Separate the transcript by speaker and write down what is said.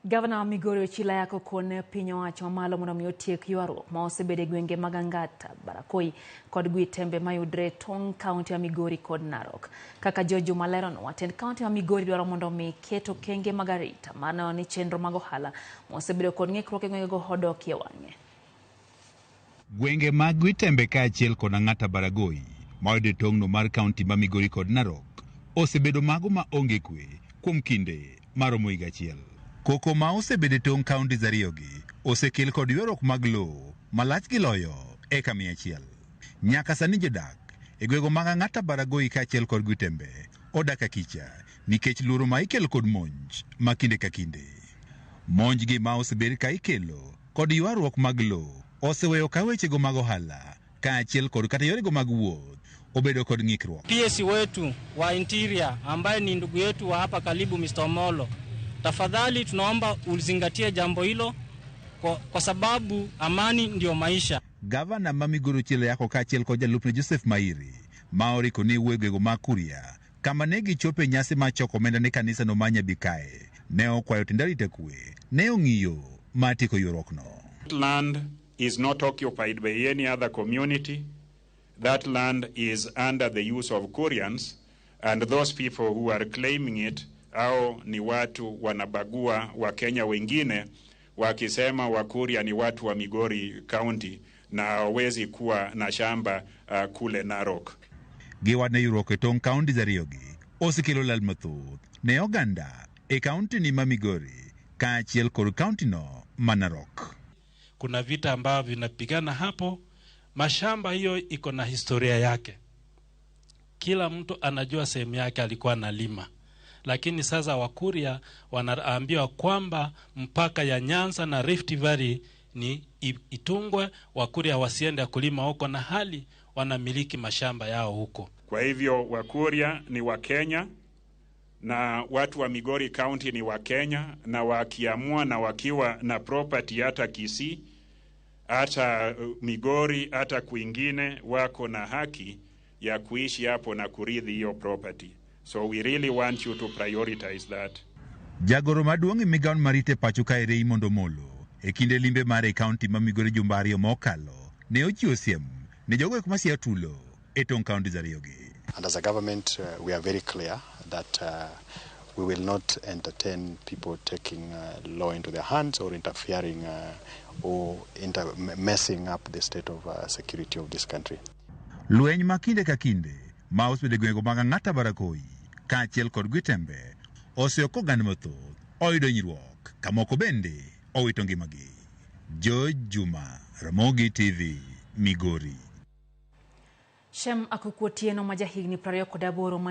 Speaker 1: Gavana Migori Ochilo Ayako kone piny owacho mamalo mondo mi otiek ywarruok ma osebede gwenge mag Angata Barago kod Gwitembe mayudre tong' kaunti ya Migori kod Narok. Kaka Juma lerono, watend kaunti ya Migori dwaro mondo mi keto kenge mag arita mano ni chenro mag ohala ma osebedo kod ng'ikruok e gwengego odokie wang'e.
Speaker 2: Gwenge mag Gwitembe kaachiel kod Angata Barago mayudre tong'no mar kaunti ma Migori kod Narok osebedo mago ma onge kwe kuom kinde maromo higa achiel. Koko ma osebede tong' kaunti ariyogi osekel kod ywarruok mag lowo malach giloyo eka 100. Nyaka sani jodak e gwego mag Angata Barago kaachiel kod Gwitembe odak akicha nikech luoro ma ikelo kod monj ma kinde ka kinde. Monj gi ma osebed ka ikelo kod ywarruok mag lowo oseweyo ka wechego mag ohala kaachiel kod kata yorego mag wuoth obedo kod ng'ikruok.
Speaker 3: PS wetu wa interior ambaye ni ndugu yetu wa hapa karibu Mr. Molo, tafadhali tunaomba uzingatie jambo hilo kwa sababu amani ndio maisha.
Speaker 2: Gavana ma Migori Ochilo Ayako kaachiel kod jalupne Joseph Mairi ma oriko ne wuogego ma Kuria kama ne gichope nyasi ma choko omenda ne kanisa no manya bikae ne okwayo tend arita kwe ne ong'iyo ma tieko ywarruokno.
Speaker 4: Land is not occupied by any other community. That land is under the use of Koreans, and those people who are claiming it au ni watu wanabagua wa Kenya wengine wakisema Wakuria ni watu wa Migori County na hawezi kuwa na shamba kule Narok.
Speaker 2: Giwadne ywarruok e tong' kaunti ariyogi osekelo lal mathoth ne oganda e kaunti ni ma Migori kaachiel kod kaunti no ma Narok.
Speaker 5: Kuna vita ambavyo vinapigana hapo. Mashamba hiyo iko na historia yake. Kila mtu anajua sehemu yake alikuwa analima. Lakini sasa Wakuria wanaambiwa kwamba mpaka ya Nyanza na Rift Valley ni itungwe, Wakuria wasiende kulima huko na hali wanamiliki mashamba yao huko.
Speaker 4: Kwa hivyo Wakuria ni wa Kenya na watu wa Migori County ni wa Kenya, na wakiamua na wakiwa na property hata Kisii, hata Migori, hata kwingine wako na haki ya kuishi hapo na kurithi hiyo property. So we really want you to prioritize that.
Speaker 2: Jagoro maduong' e migaon marite pacho kae Ramondo Molo e kinde limbe mare kaunti ma Migori jumbe ariyo mokalo ne ochiwo siem ne jogo ma sia tulo e tong' kaunti ariyogi.
Speaker 6: And as a government, we are very clear that we will not entertain people taking law into their hands or interfering or messing up the state of security of this country.
Speaker 2: Lweny ma kinde ka kinde ma osebede gwenge mag Angata Barago kaachiel kod Gwitembe oseko oganda mathoth oyudo hinyruok kamoko bende owito ngimagi. Juma, Ramogi TV, Migori.
Speaker 1: Shem akukuotieno majahigni 28